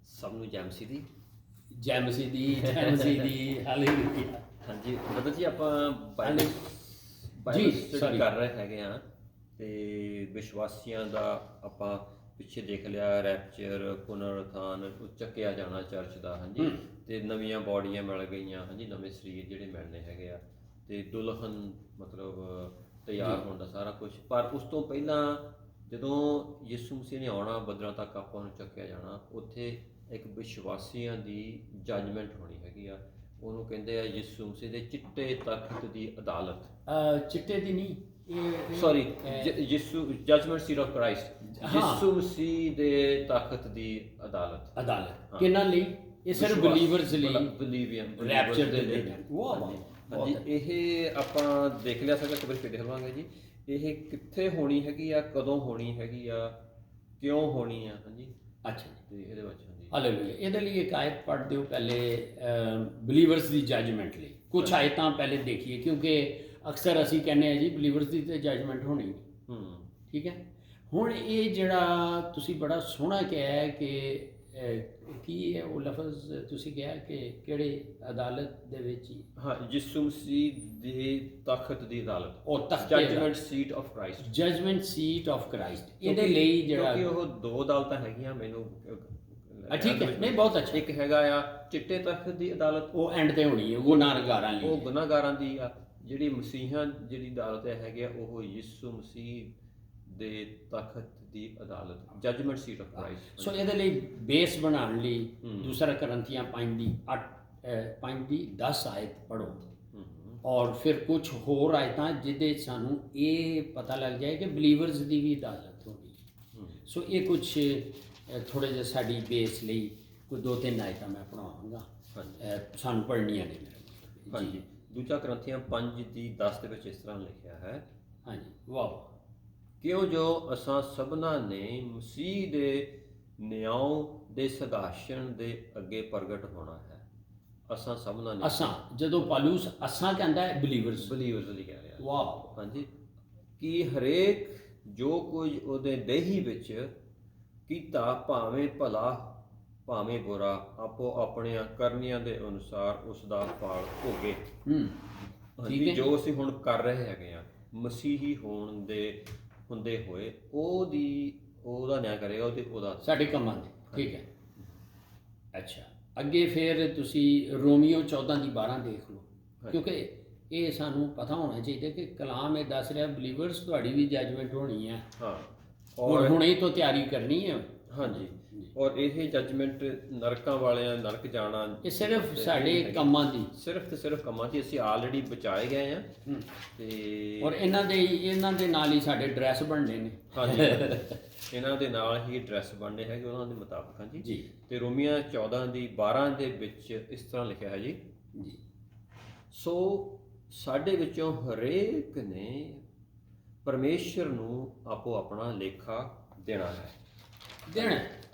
ਸਭ ਨੂੰ ਜੈ ਮਸੀਹ ਦੀ। ਜੈ ਮਸੀਹ ਦੀ, ਜੈ ਮਸੀਹ ਦੀ, ਹਾਲੇਲੂਇਆ। ਹਾਂਜੀ ਬ੍ਰਦਰ ਜੀ, ਆਪਾਂ ਬਾਈਬਲ ਜੀ, ਸਟੱਡੀ sorry। ਕਰ ਰਹੇ ਹੈਗੇ ਆ ਤੇ ਵਿਸ਼ਵਾਸੀਆਂ ਦਾ ਆਪਾਂ ਪਿੱਛੇ ਦੇਖ ਲਿਆ, ਰੈਪਚਰ, ਪੁਨਰੁਥਾਨ, ਚੱਕਿਆ ਜਾਣਾ ਚਰਚ ਦਾ। ਹਾਂਜੀ, ਤੇ ਨਵੀਆਂ ਬਾਡੀਆਂ ਮਿਲ ਗਈਆਂ। ਹਾਂਜੀ, ਨਵੇਂ ਸਰੀਰ ਜਿਹੜੇ ਮਿਲਣੇ ਹੈਗੇ ਆ, ਤੇ ਦੁਲਹਨ ਮਤਲਬ ਤਿਆਰ ਹੋਣ ਦਾ ਸਾਰਾ ਕੁਝ। ਪਰ ਉਸ ਤੋਂ ਪਹਿਲਾਂ ਜਦੋਂ ਯਿਸੂ ਮਸੀਹ ਨੇ ਆਉਣਾ, ਬੱਦਲਾਂ ਤੱਕ ਆਪਾਂ ਨੂੰ ਚੱਕਿਆ ਜਾਣਾ, ਉੱਥੇ ਇੱਕ ਵਿਸ਼ਵਾਸੀਆਂ ਦੀ ਜੱਜਮੈਂਟ ਹੋਣੀ ਹੈਗੀ ਆ। ਉਹਨੂੰ ਕਹਿੰਦੇ ਆ ਯਿਸੂ ਮਸੀਹ ਦੇ ਚਿੱਟੇ ਤਖਤ ਦੀ ਅਦਾਲਤ। ਚਿੱਟੇ ਦੀ ਨਹੀਂ, ਸੌਰੀ, ਯਿਸੂ ਜੱਜਮੈਂਟ ਸੀਟ ਆਫ ਕ੍ਰਾਈਸਟ, ਯਿਸੂ ਮਸੀਹ ਦੇ ਤਖਤ ਦੀ ਅਦਾਲਤ। ਅਦਾਲਤ ਕਿਹਨਾਂ ਲਈ? ਇਹ ਸਿਰਫ ਬਲੀਵਰਸ ਲਈ, ਰੈਪਚਰ ਦੇ ਲਈ। ਹਾਂਜੀ, ਇਹ ਆਪਾਂ ਦੇਖ ਲਿਆ ਸਕਦਾ, ਇੱਕ ਵਾਰ ਫਿਰ ਦੇਖ ਲਵਾਂਗੇ ਜੀ। ਇਹ ਕਿੱਥੇ ਹੋਣੀ ਹੈਗੀ ਆ, ਕਦੋਂ ਹੋਣੀ ਹੈਗੀ ਆ, ਕਿਉਂ ਹੋਣੀ ਆ। ਹਾਂਜੀ, ਅੱਛਾ ਤੇ ਇਹਦੇ ਵਿੱਚ ਹਾਂਜੀ ਹਾਲੇਲੂਇਆ। ਇਹਦੇ ਲਈ ਇੱਕ ਆਇਤ ਪੜ੍ਹ ਦਿਓ ਪਹਿਲੇ, ਬਲੀਵਰਸ ਦੀ ਜੱਜਮੈਂਟ ਲਈ ਕੁਛ ਆਇਤਾਂ ਪਹਿਲੇ ਦੇਖੀਏ, ਕਿਉਂਕਿ ਅਕਸਰ ਅਸੀਂ ਕਹਿੰਦੇ ਹਾਂ ਜੀ ਬਲੀਵਰਸ ਦੀ ਤੇ ਜੱਜਮੈਂਟ ਹੋਣੀ। ਠੀਕ ਹੈ। ਹੁਣ ਇਹ ਜਿਹੜਾ ਤੁਸੀਂ ਬੜਾ ਸੋਹਣਾ ਕਿਹਾ ਹੈ ਕਿ ਕੀ ਹੈ ਉਹ ਲਫ਼ਜ਼ ਤੁਸੀਂ ਕਿਹਾ ਕਿ ਕਿਹੜੇ ਅਦਾਲਤ ਦੇ ਵਿੱਚ? ਹਾਂ, ਯਿਸੂ ਮਸੀਹ ਦੇ ਤਖਤ ਦੀ ਅਦਾਲਤ, ਉਹ ਤਖਤ, judgement seat of Christ. Judgement seat of Christ. ਇਹਦੇ ਲਈ ਜਿਹੜਾ ਕਿਉਂਕਿ ਉਹ ਦੋ ਅਦਾਲਤਾਂ ਹੈਗੀਆਂ ਮੈਨੂੰ। ਠੀਕ ਹੈ, ਨਹੀਂ ਬਹੁਤ ਅੱਛਾ। ਇੱਕ ਹੈਗਾ ਆ ਚਿੱਟੇ ਤਖਤ ਦੀ ਅਦਾਲਤ, ਉਹ ਐਂਡ ਤੇ ਹੋਣੀ ਹੈ, ਗੁਨਾਹਗਾਰਾਂ ਲਈ। ਉਹ ਗੁਨਾਹਗਾਰਾਂ ਦੀ ਆ। ਜਿਹੜੀ ਮਸੀਹਾਂ ਜਿਹੜੀ ਅਦਾਲਤ ਹੈਗੀ ਆ, ਉਹ ਯਿਸੂ ਮਸੀਹ ਦੇ ਤਖਤ ਦੀ ਅਦਾਲਤ, ਜੱਜਮੈਂਟ ਸੀਟ ਆਫ ਕ੍ਰਾਈਸਟ। ਸੋ ਇਹਦੇ ਲਈ ਬੇਸ ਬਣਾਉਣ ਲਈ ਦੂਸਰਾ ਕਰੰਥੀਆਂ 5 ਦੀ 10 ਆਇਤ ਪੜ੍ਹੋ, ਔਰ ਫਿਰ ਕੁਝ ਹੋਰ ਆਇਤਾਂ ਜਿਹਦੇ ਸਾਨੂੰ ਇਹ ਪਤਾ ਲੱਗ ਜਾਏ ਕਿ ਬਲੀਵਰਸ ਦੀ ਵੀ ਅਦਾਲਤ ਹੋਣੀ। ਸੋ ਇਹ ਕੁਝ ਥੋੜ੍ਹੇ ਜਿਹੇ ਸਾਡੀ ਬੇਸ ਲਈ ਕੋਈ 2-3 ਆਇਤਾਂ ਮੈਂ ਪੜ੍ਹਾਵਾਂਗਾ, ਸਾਨੂੰ ਪੜ੍ਹਨੀਆਂ ਨੇ ਮੇਰੇ। ਹਾਂਜੀ, ਦੂਜਾ ਕਰੰਥੀਆਂ 5 ਦੀ 10 ਦੇ ਵਿੱਚ ਇਸ ਤਰ੍ਹਾਂ ਲਿਖਿਆ ਹੈ। ਹਾਂਜੀ, ਵਾਹ। ਕਿਉਂ ਜੋ ਅਸਾਂ ਸਭਨਾਂ ਨੇ ਮਸੀਹ ਦੇ ਨਿਆਂ ਦੇ ਸੰਘਾਸਣ ਦੇ ਅੱਗੇ ਪ੍ਰਗਟ ਹੋਣਾ ਹੈ। ਅਸਾਂ ਸਭਨਾਂ ਨੇ, ਅਸਾਂ, ਜਦੋਂ ਪਾਲੂਸ ਅਸਾਂ ਕਹਿੰਦਾ ਹੈ ਬਲੀਵਰਸ ਲਈ ਕਹਿ ਰਿਹਾ। ਵਾਹ। ਹਾਂਜੀ, ਕਿ ਹਰੇਕ ਜੋ ਕੁਝ ਉਹਦੇ ਦੇਹੀ ਵਿੱਚ ਕੀਤਾ, ਭਾਵੇਂ ਭਲਾ ਭਾਵੇਂ ਬੁਰਾ, ਆਪੋ ਆਪਣੀਆਂ ਕਰਨੀਆਂ ਦੇ ਅਨੁਸਾਰ ਉਸ ਦਾ ਫਲ ਭੋਗੇ। ਹਾਂਜੀ, ਜੋ ਅਸੀਂ ਹੁਣ ਕਰ ਰਹੇ ਹੈਗੇ ਆ, ਮਸੀਹੀ ਹੁੰਦੇ ਹੋਏ ਉਹਦਾ ਨਿਆਂ ਕਰੇਗਾ, ਉਹਦਾ ਸਾਡੇ ਕੰਮਾਂ ਦੇ। ਠੀਕ ਹੈ, ਅੱਛਾ। ਅੱਗੇ ਫਿਰ ਤੁਸੀਂ ਰੋਮੀਓ 14 ਦੀ 12 ਦੇਖ ਲਓ, ਕਿਉਂਕਿ ਇਹ ਸਾਨੂੰ ਪਤਾ ਹੋਣਾ ਚਾਹੀਦਾ ਕਿ ਕਲਾਮ ਇਹ ਦੱਸ ਰਿਹਾ ਬਲੀਵਰਸ ਤੁਹਾਡੀ ਵੀ ਜੱਜਮੈਂਟ ਹੋਣੀ ਹੈ। ਹਾਂ, ਔਰ ਹੁਣੇ ਤੋਂ ਤਿਆਰੀ ਕਰਨੀ ਹੈ। ਹਾਂਜੀ, ਔਰ ਇਹ ਜੱਜਮੈਂਟ ਨਰਕਾਂ ਵਾਲਿਆਂ ਨਰਕ ਜਾਣਾ, ਇਹ ਸਿਰਫ ਸਾਡੇ ਕੰਮਾਂ ਦੀ, ਸਿਰਫ ਤੇ ਸਿਰਫ ਕੰਮਾਂ ਦੀ। ਅਸੀਂ ਆਲਰੇਡੀ ਬਚਾਏ ਗਏ ਆ, ਤੇ ਔਰ ਇਹਨਾਂ ਦੇ ਨਾਲ ਹੀ ਸਾਡੇ ਡਰੈਸ ਬਣਨੇ ਨੇ। ਹਾਂਜੀ, ਇਹਨਾਂ ਦੇ ਨਾਲ ਹੀ ਡਰੈਸ ਬਣਨੇ ਹੈਗੇ ਉਹਨਾਂ ਦੇ ਮੁਤਾਬਕ। ਹਾਂਜੀ ਜੀ। ਤੇ ਰੋਮੀਆਂ 14 ਦੀ 12 ਦੇ ਵਿੱਚ ਇਸ ਤਰ੍ਹਾਂ ਲਿਖਿਆ ਹੈ ਜੀ। ਸੋ ਸਾਡੇ ਵਿੱਚੋਂ ਹਰੇਕ ਨੇ ਪਰਮੇਸ਼ਰ ਨੂੰ ਆਪੋ ਆਪਣਾ ਲੇਖਾ ਦੇਣਾ ਹੈ।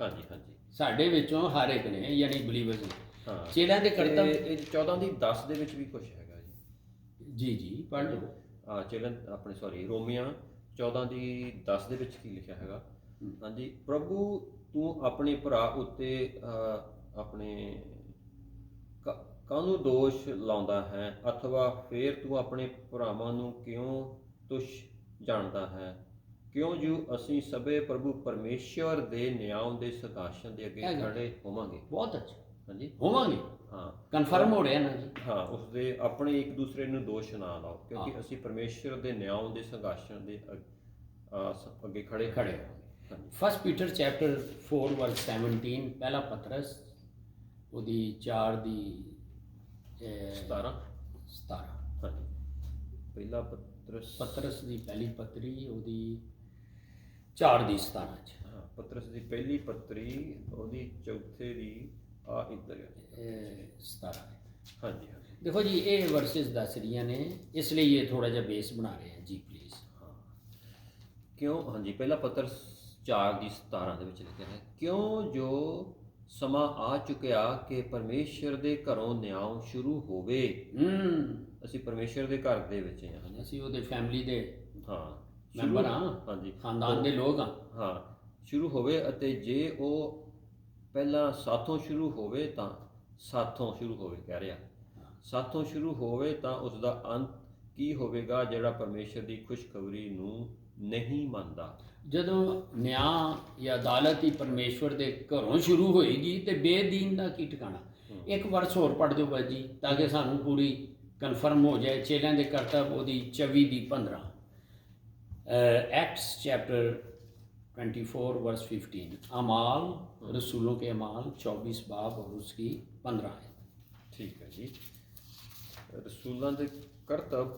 ਹਾਂਜੀ ਹਾਂਜੀ, ਸਾਡੇ ਵਿੱਚੋਂ ਹਰ ਇੱਕ ਨੇ, ਯਾਨੀ ਬਲੀਵਰਸ ਨੇ। ਹਾਂ, ਚੇਲਿਆਂ ਦੇ ਕਰਤੱਵ। ਇਹ 14 ਦੀ 10 ਦੇ ਵਿੱਚ ਵੀ ਕੁਝ ਹੈਗਾ ਜੀ। ਜੀ ਪੜ੍ਹ ਲਓ। ਰੋਮੀਆਂ 14 ਦੀ 10 ਦੇ ਵਿੱਚ ਕੀ ਲਿਖਿਆ ਹੈਗਾ? ਹਾਂਜੀ, ਪ੍ਰਭੂ ਤੂੰ ਆਪਣੇ ਭਰਾ ਉੱਤੇ ਆਪਣੇ ਕਾਹਨੂੰ ਦੋਸ਼ ਲਾਉਂਦਾ ਹੈ, ਅਥਵਾ ਫਿਰ ਤੂੰ ਆਪਣੇ ਭਰਾਵਾਂ ਨੂੰ ਕਿਉਂ ਤੁਛ ਜਾਣਦਾ ਹੈ? ਕਿਉਂ ਜੋ ਅਸੀਂ ਸਭੇ ਪ੍ਰਭੂ ਪਰਮੇਸ਼ਵਰ ਦੇ ਨਿਆਂ ਦੇ ਸੰਘਾਸਣ ਦੇ ਅੱਗੇ ਖੜੇ ਹੋਵਾਂਗੇ। ਬਹੁਤ ਅੱਛਾ। ਹਾਂਜੀ, ਹੋਵਾਂਗੇ। ਹਾਂ, ਕਨਫਰਮ ਹੋ ਰਿਹਾ ਨਾ ਜੀ। ਹਾਂ, ਉਸਦੇ ਆਪਣੇ ਇੱਕ ਦੂਸਰੇ ਨੂੰ ਦੋਸ਼ ਨਾ ਲਾਓ, ਕਿਉਂਕਿ ਅਸੀਂ ਪਰਮੇਸ਼ਵਰ ਦੇ ਨਿਆਂ ਦੇ ਸੰਘਾਸਣ ਦੇ ਅੱਗੇ ਖੜੇ ਹੋਵਾਂਗੇ। 1 ਪੀਟਰ ਚੈਪਟਰ 4 ਵਰਸ 17, ਪਹਿਲਾ ਪਤਰਸ ਉਹਦੀ 4 ਦੀ 17। ਹਾਂਜੀ, ਪਹਿਲਾ ਪਤਰਸ ਦੀ ਪਹਿਲੀ ਪੱਤਰੀ ਉਹਦੀ 4 ਦੀ 17 ਚ। ਹਾਂ, ਪਤਰਸ ਦੀ ਪਹਿਲੀ ਪੱਤਰੀ ਉਹਦੀ ਚੌਥੇ ਦੀ ਇੱਧਰ 17। ਹਾਂਜੀ। ਦੇਖੋ ਜੀ, ਇਹ ਵਰਸਿਸ ਦੱਸ ਰਹੀਆਂ ਨੇ, ਇਸ ਲਈ ਇਹ ਥੋੜਾ ਜਿਹਾ ਬੇਸ ਬਣਾ ਰਹੇ ਆ ਜੀ, ਪਲੀਜ਼। ਹਾਂ, ਕਿਉਂ? ਹਾਂਜੀ, ਪਹਿਲਾ ਪਤਰਸ 4 ਦੀ 17 ਦੇ ਵਿੱਚ ਲਿਖਿਆ ਹੈ, ਕਿਉਂ ਜੋ ਸਮਾਂ ਆ ਚੁੱਕਿਆ ਕਿ ਪਰਮੇਸ਼ਰ ਦੇ ਘਰੋਂ ਨਿਆਂ ਸ਼ੁਰੂ ਹੋਵੇ। ਅਸੀਂ ਪਰਮੇਸ਼ਰ ਦੇ ਘਰ ਦੇ ਵਿੱਚ ਹਾਂ, ਅਸੀਂ ਉਹਦੇ ਫੈਮਿਲੀ ਦੇ ਮੈਂਬਰ ਹਾਂ। ਹਾਂਜੀ, ਖਾਨਦਾਨ ਦੇ ਲੋਕ ਹਾਂ। ਸ਼ੁਰੂ ਹੋਵੇ, ਅਤੇ ਜੇ ਉਹ ਪਹਿਲਾਂ ਸਾਥੋਂ ਸ਼ੁਰੂ ਹੋਵੇ ਤਾਂ ਸਾਥੋਂ ਸ਼ੁਰੂ ਹੋਵੇ ਕਹਿ ਰਿਹਾ, ਸਾਥੋਂ ਸ਼ੁਰੂ ਹੋਵੇ ਤਾਂ ਉਸ ਦਾ ਅੰਤ ਕੀ ਹੋਵੇਗਾ ਜਿਹੜਾ ਪਰਮੇਸ਼ਰ ਦੀ ਖੁਸ਼ਖਬਰੀ ਨੂੰ ਨਹੀਂ ਮੰਨਦਾ। ਜਦੋਂ ਨਿਆਂ ਜਾਂ ਅਦਾਲਤ ਹੀ ਪਰਮੇਸ਼ਵਰ ਦੇ ਘਰੋਂ ਸ਼ੁਰੂ ਹੋਏਗੀ ਤੇ ਬੇਦੀਨ ਦਾ ਕੀ ਟਿਕਾਣਾ। ਇੱਕ ਵਰਸ ਹੋਰ ਪੜ੍ਹ ਦਿਓ ਬਾਈ ਜੀ ਤਾਂ ਕਿ ਸਾਨੂੰ ਪੂਰੀ ਕਨਫਰਮ ਹੋ ਜਾਏ। ਚੇਲਿਆਂ ਦੇ ਕਰਤੱਵ ਉਹਦੀ 24 ਦੀ 15, एक्ट्स चैप्टर 24 वर्स 15, अमाल रसूलों के अमाल 24 बाब और उसकी 15 है। ਠੀਕ ਹੈ ਜੀ। ਰਸੂਲਾਂ ਦੇ ਕਰਤੱਵ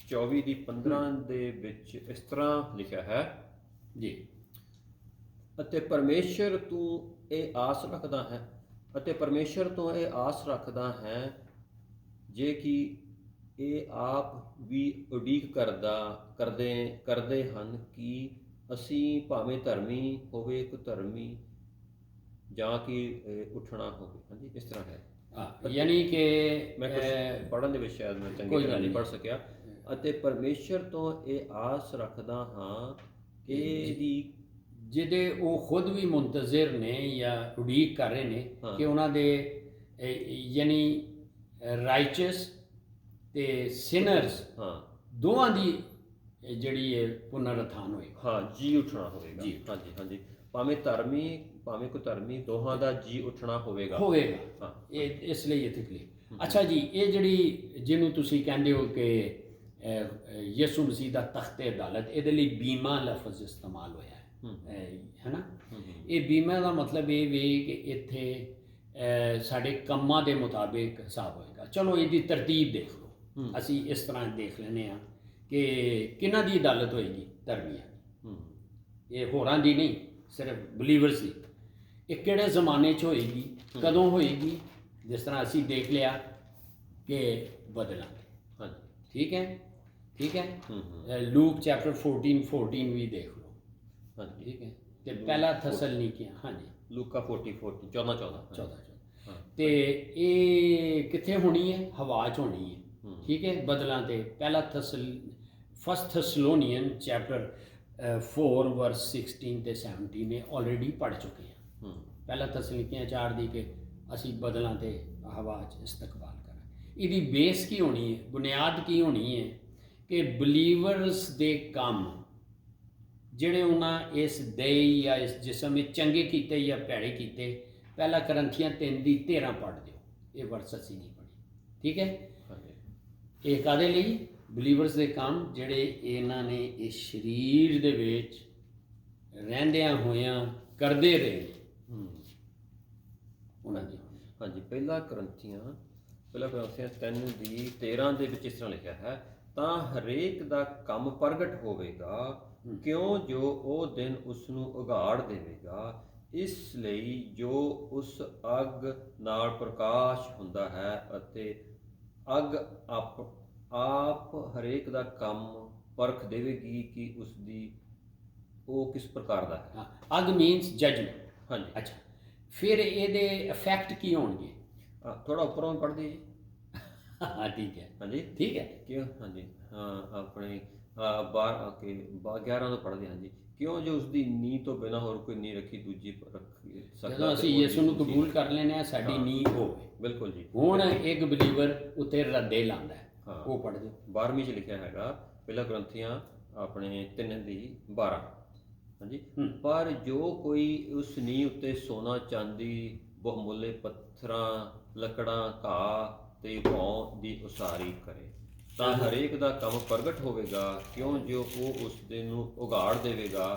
24 ਦੀ 15 ਦੇ ਵਿੱਚ ਇਸ ਤਰ੍ਹਾਂ ਲਿਖਿਆ ਹੈ जी। ਅਤੇ ਪਰਮੇਸ਼ਰ ਤੂੰ ਇਹ ਆਸ ਰੱਖਦਾ ਹੈ, ਅਤੇ ਪਰਮੇਸ਼ਰ ਤੋਂ ਇਹ ਆਸ ਰੱਖਦਾ ਹੈ ਜੇ ਕਿ ਇਹ ਆਪ ਵੀ ਉਡੀਕ ਕਰਦੇ ਹਨ ਕਿ ਅਸੀਂ ਭਾਵੇਂ ਧਰਮੀ ਹੋਵੇ ਕੁਧਰਮੀ ਜਾਂ ਕਿ ਉੱਠਣਾ ਹੋਵੇ। ਹਾਂਜੀ ਇਸ ਤਰ੍ਹਾਂ ਹੈ। यानी कि ਮੈਂ ਕੁਝ ਪੜ੍ਹਨ ਦੇ ਵਿੱਚ ਸ਼ਾਇਦ ਮੈਂ ਚੰਗੀ ਕੋਈ ਤਰ੍ਹਾਂ ਗੱਲ ਨਹੀਂ ਨਹੀਂ। ਪੜ੍ਹ ਸਕਿਆ। ਅਤੇ ਪਰਮੇਸ਼ਰ ਤੋਂ ਇਹ ਆਸ ਰੱਖਦਾ ਹਾਂ ਕਿ ਇਹਦੀ ਜਿਹਦੇ ਉਹ ਖੁਦ ਵੀ ਮੁੰਤਜ਼ਰ ਨੇ ਜਾਂ ਉਡੀਕ ਕਰ ਰਹੇ ਨੇ ਕਿ ਉਹਨਾਂ ਦੇ ਯਾਨੀ ਰਾਈਚਸ ਤੇ ਸਿਨਰਸ ਹਾਂ ਦੋਵਾਂ ਦੀ ਜਿਹੜੀ ਹੈ ਪੁਨਰੁਥਾਨ ਹੋਏਗਾ। ਹਾਂ ਜੀ ਉੱਠਣਾ ਹੋਵੇਗਾ। ਜੀ। ਹਾਂਜੀ ਹਾਂਜੀ, ਭਾਵੇਂ ਧਰਮੀ ਭਾਵੇਂ ਕੁਧਰਮੀ ਦੋਹਾਂ ਦਾ ਜੀ ਉੱਠਣਾ ਹੋਵੇਗਾ। ਹਾਂ ਇਹ ਇਸ ਲਈ ਇੱਥੇ ਕਲੀਅਰ। ਅੱਛਾ ਜੀ, ਇਹ ਜਿਹੜੀ ਜਿਹਨੂੰ ਤੁਸੀਂ ਕਹਿੰਦੇ ਹੋ ਕਿ ਯਿਸੂ ਮਸੀਹ ਦਾ ਤਖਤੇ ਅਦਾਲਤ, ਇਹਦੇ ਲਈ ਬੀਮਾ ਲਫ਼ਜ਼ ਇਸਤੇਮਾਲ ਹੋਇਆ ਹੈ ਨਾ। ਇਹ ਬੀਮਾ ਦਾ ਮਤਲਬ ਇਹ ਵੇ ਕਿ ਇੱਥੇ ਸਾਡੇ ਕੰਮਾਂ ਦੇ ਮੁਤਾਬਿਕ ਹਿਸਾਬ ਹੋਏਗਾ। ਚਲੋ ਇਹਦੀ ਤਰਤੀਬ ਦੇਖ ਲਓ। ਅਸੀਂ ਇਸ ਤਰ੍ਹਾਂ ਦੇਖ ਲੈਂਦੇ ਹਾਂ ਕਿ ਕਿਹਨਾਂ ਦੀ ਅਦਾਲਤ ਹੋਏਗੀ? ਧਰਮੀਆਂ ਦੀ। ਇਹ ਹੋਰਾਂ ਦੀ ਨਹੀਂ, ਸਿਰਫ ਬਲੀਵਰਸ ਦੀ। ਇਹ ਕਿਹੜੇ ਜ਼ਮਾਨੇ 'ਚ ਹੋਏਗੀ, ਕਦੋਂ ਹੋਏਗੀ? ਜਿਸ ਤਰ੍ਹਾਂ ਅਸੀਂ ਦੇਖ ਲਿਆ ਕਿ ਬਦਲਾਂ। ਹਾਂਜੀ ਠੀਕ ਹੈ, ਠੀਕ ਹੈ। ਲੂਕ ਚੈਪਟਰ 14 ਵੀ ਦੇਖ ਲਓ। ਹਾਂਜੀ ਠੀਕ ਹੈ। ਤੇ ਪਹਿਲਾ ਥਸਲਨੀਕੀਆਂ, ਹਾਂਜੀ ਲੂਕਾ 14 ਤੇ ਇਹ ਕਿੱਥੇ ਹੋਣੀ ਹੈ? ਹਵਾ 'ਚ ਹੋਣੀ ਹੈ। ਠੀਕ ਹੈ, ਬਦਲਾਂ ਤੇ। ਪਹਿਲਾ ਫਸਟ ਥੈਸਲੋਨੀਅਨ ਚੈਪਟਰ 4 ਵਰਸ 16 ਤੇ 17 ਨੇ ਆਲਰੇਡੀ ਪੜ੍ਹ ਚੁੱਕੇ ਹਾਂ। ਪਹਿਲਾ ਥੈਸਲੋਨੀਕੀਆਂ 4 ਦੀ ਕਿ ਅਸੀਂ ਬਦਲਾਂ ਤੇ ਹਵਾ 'ਚ ਇਸਤਕਬਾਲ ਕਰਾਂਗੇ। ਇਹਦੀ ਬੇਸ ਕੀ ਹੋਣੀ ਹੈ? ਬੁਨਿਆਦ ਕੀ ਹੋਣੀ ਹੈ ਕਿ ਬਲੀਵਰਸ ਦੇ ਕੰਮ ਜਿਹੜੇ ਉਹਨਾਂ ਇਸ ਦੇਹ ਜਾਂ ਇਸ ਜਿਸਮ ਵਿੱਚ ਚੰਗੇ ਕੀਤੇ ਜਾਂ ਭੈੜੇ ਕੀਤੇ। ਪਹਿਲਾ ਕਰੰਥੀਆਂ 3 ਦੀ 13 ਪੜ੍ਹ ਦਿਓ। ਇਹ ਵਰਸ ਅਸੀਂ ਨਹੀਂ ਪੜ੍ਹੀ। ਠੀਕ ਹੈ। ਇਹ ਕਾਹਦੇ ਲਈ? ਬਲੀਵਰਸ ਦੇ ਕੰਮ ਜਿਹੜੇ ਇਹਨਾਂ ਨੇ ਇਸ ਸਰੀਰ ਦੇ ਵਿੱਚ ਰਹਿੰਦਿਆਂ ਹੋਇਆਂ ਕਰਦੇ ਰਹੇ ਉਹਨਾਂ ਦੀ। ਹਾਂਜੀ, ਪਹਿਲਾ ਕਰੰਥੀਆਂ 3 ਦੀ 13 ਦੇ ਵਿੱਚ ਇਸ ਤਰ੍ਹਾਂ ਲਿਖਿਆ ਹੈ, ਤਾਂ ਹਰੇਕ ਦਾ ਕੰਮ ਪ੍ਰਗਟ ਹੋਵੇਗਾ ਕਿਉਂ ਜੋ ਉਹ ਦਿਨ ਉਸ ਨੂੰ ਉਘਾੜ ਦੇਵੇਗਾ। ਇਸ ਲਈ ਜੋ ਉਸ ਅੱਗ ਨਾਲ ਪ੍ਰਕਾਸ਼ ਹੁੰਦਾ ਹੈ ਅਤੇ ਅੱਗ ਆਪ ਹਰੇਕ ਦਾ ਕੰਮ ਪਰਖ ਦੇਵੇਗੀ ਕਿ ਉਸ ਦੀ ਉਹ ਕਿਸ ਪ੍ਰਕਾਰ ਦਾ ਹੈ। ਅੱਗ ਮੀਨਸ ਜਜਮੈਂਟ। ਹਾਂਜੀ। ਅੱਛਾ, ਫਿਰ ਇਹਦੇ ਇਫੈਕਟ ਕੀ ਹੋਣਗੇ? ਥੋੜਾ ਉੱਪਰੋਂ ਪੜ੍ਹ ਦਈਏ। ਹਾਂ ਠੀਕ ਹੈ। ਹਾਂਜੀ ਠੀਕ ਹੈ। ਕਿਉਂ? ਹਾਂਜੀ ਹਾਂ, ਆਪਣੇ 11 ਤੋਂ ਪੜ੍ਹਦੇ। ਹਾਂਜੀ, ਕਿਉਂ ਜੋ ਉਸ ਦੀ ਨੀਂਹ ਤੋਂ ਬਿਨਾਂ ਹੋਰ ਕੋਈ ਨੀਂਹ ਰੱਖੀ ਦੂਜੀ ਰੱਖ ਸਕਦਾ। ਜਦੋਂ ਅਸੀਂ ਯਿਸੂ ਨੂੰ ਕਬੂਲ ਕਰ ਲੈਂਦੇ ਹਾਂ ਸਾਡੀ ਨੀਂਹ ਹੋਵੇ। ਬਿਲਕੁਲ ਜੀ। ਹੁਣ ਇੱਕ ਬਲੀਵਰ ਉੱਤੇ ਰੱਦੇ ਲਾਉਂਦਾ ਹੈ। ਉਹ ਪੜ੍ਹ ਦਿਓ। 12ਵੀਂ 'ਚ ਲਿਖਿਆ ਹੈਗਾ ਪਹਿਲਾ ਕਰੰਥੀਆਂ ਆਪਣੇ 3 ਦੀ 12। ਹਾਂਜੀ, ਪਰ ਜੋ ਕੋਈ ਉਸ ਨੀਂਹ ਉੱਤੇ ਸੋਨਾ ਚਾਂਦੀ ਬਹੁਮੁੱਲੇ ਪੱਥਰਾਂ ਲੱਕੜਾਂ ਘਾਹ ਤੇ ਭੌਂ ਦੀ ਉਸਾਰੀ ਕਰੇ ਤਾਂ ਹਰੇਕ ਦਾ ਕੰਮ ਪ੍ਰਗਟ ਹੋਵੇਗਾ ਕਿਉਂ ਜੋ ਉਹ ਉਸ ਦੇ ਨੂੰ ਉਘਾੜ ਦੇਵੇਗਾ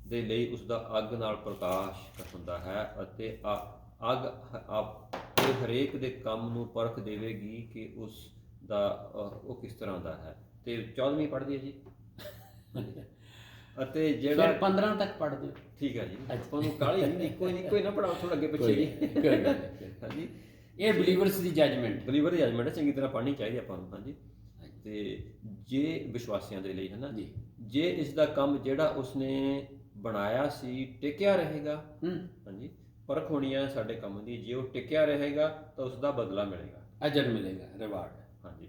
ਦੇ ਲਈ ਉਸ ਦਾ ਅੱਗ ਨਾਲ ਪ੍ਰਕਾਸ਼ ਹੁੰਦਾ ਹੈ ਅਤੇ ਅੱਗ ਤੇ ਹਰੇਕ ਦੇ ਕੰਮ ਨੂੰ ਪਰਖ ਦੇਵੇਗੀ ਕਿ ਉਸ ਦਾ ਉਹ ਕਿਸ ਤਰ੍ਹਾਂ ਦਾ ਹੈ। ਤੇ 14ਵੀਂ ਪੜ੍ਹਦੀ ਹੈ ਜੀ। ਅਤੇ ਜਿਹੜਾ 15 ਤੱਕ ਪੜ੍ਹ ਦਿਓ। ਠੀਕ ਹੈ ਜੀ। ਆਪਾਂ ਨੂੰ ਕਾਹਲੀ ਨਹੀਂ, ਕੋਈ ਨਾ ਪੜਾਓ ਥੋੜਾ ਅੱਗੇ ਪਿੱਛੇ ਜੀ। ਹਾਂਜੀ, ਇਹ ਬਲੀਵਰਸ ਦੀ ਜਜਮੈਂਟ। ਬਲੀਵਰ ਦੀ ਜਜਮੈਂਟ ਚੰਗੀ ਤਰ੍ਹਾਂ ਪੜ੍ਹਨੀ ਚਾਹੀਦੀ ਆਪਾਂ ਨੂੰ। ਹਾਂਜੀ, ਤੇ ਜੇ ਵਿਸ਼ਵਾਸੀਆਂ ਦੇ ਲਈ ਹੈ ਨਾ ਜੀ, ਜੇ ਇਸ ਦਾ ਕੰਮ ਜਿਹੜਾ ਉਸਨੇ ਬਣਾਇਆ ਸੀ ਟਿਕਿਆ ਰਹੇਗਾ। ਹਾਂਜੀ, ਪਰਖ ਹੋਣੀ ਹੈ ਸਾਡੇ ਕੰਮ ਦੀ। ਜੇ ਉਹ ਟਿਕਿਆ ਰਹੇਗਾ ਤਾਂ ਉਸ ਦਾ ਬਦਲਾ ਮਿਲੇਗਾ, ਅਜਰ ਮਿਲੇਗਾ, ਰਿਵਾਰਡ। ਹਾਂਜੀ,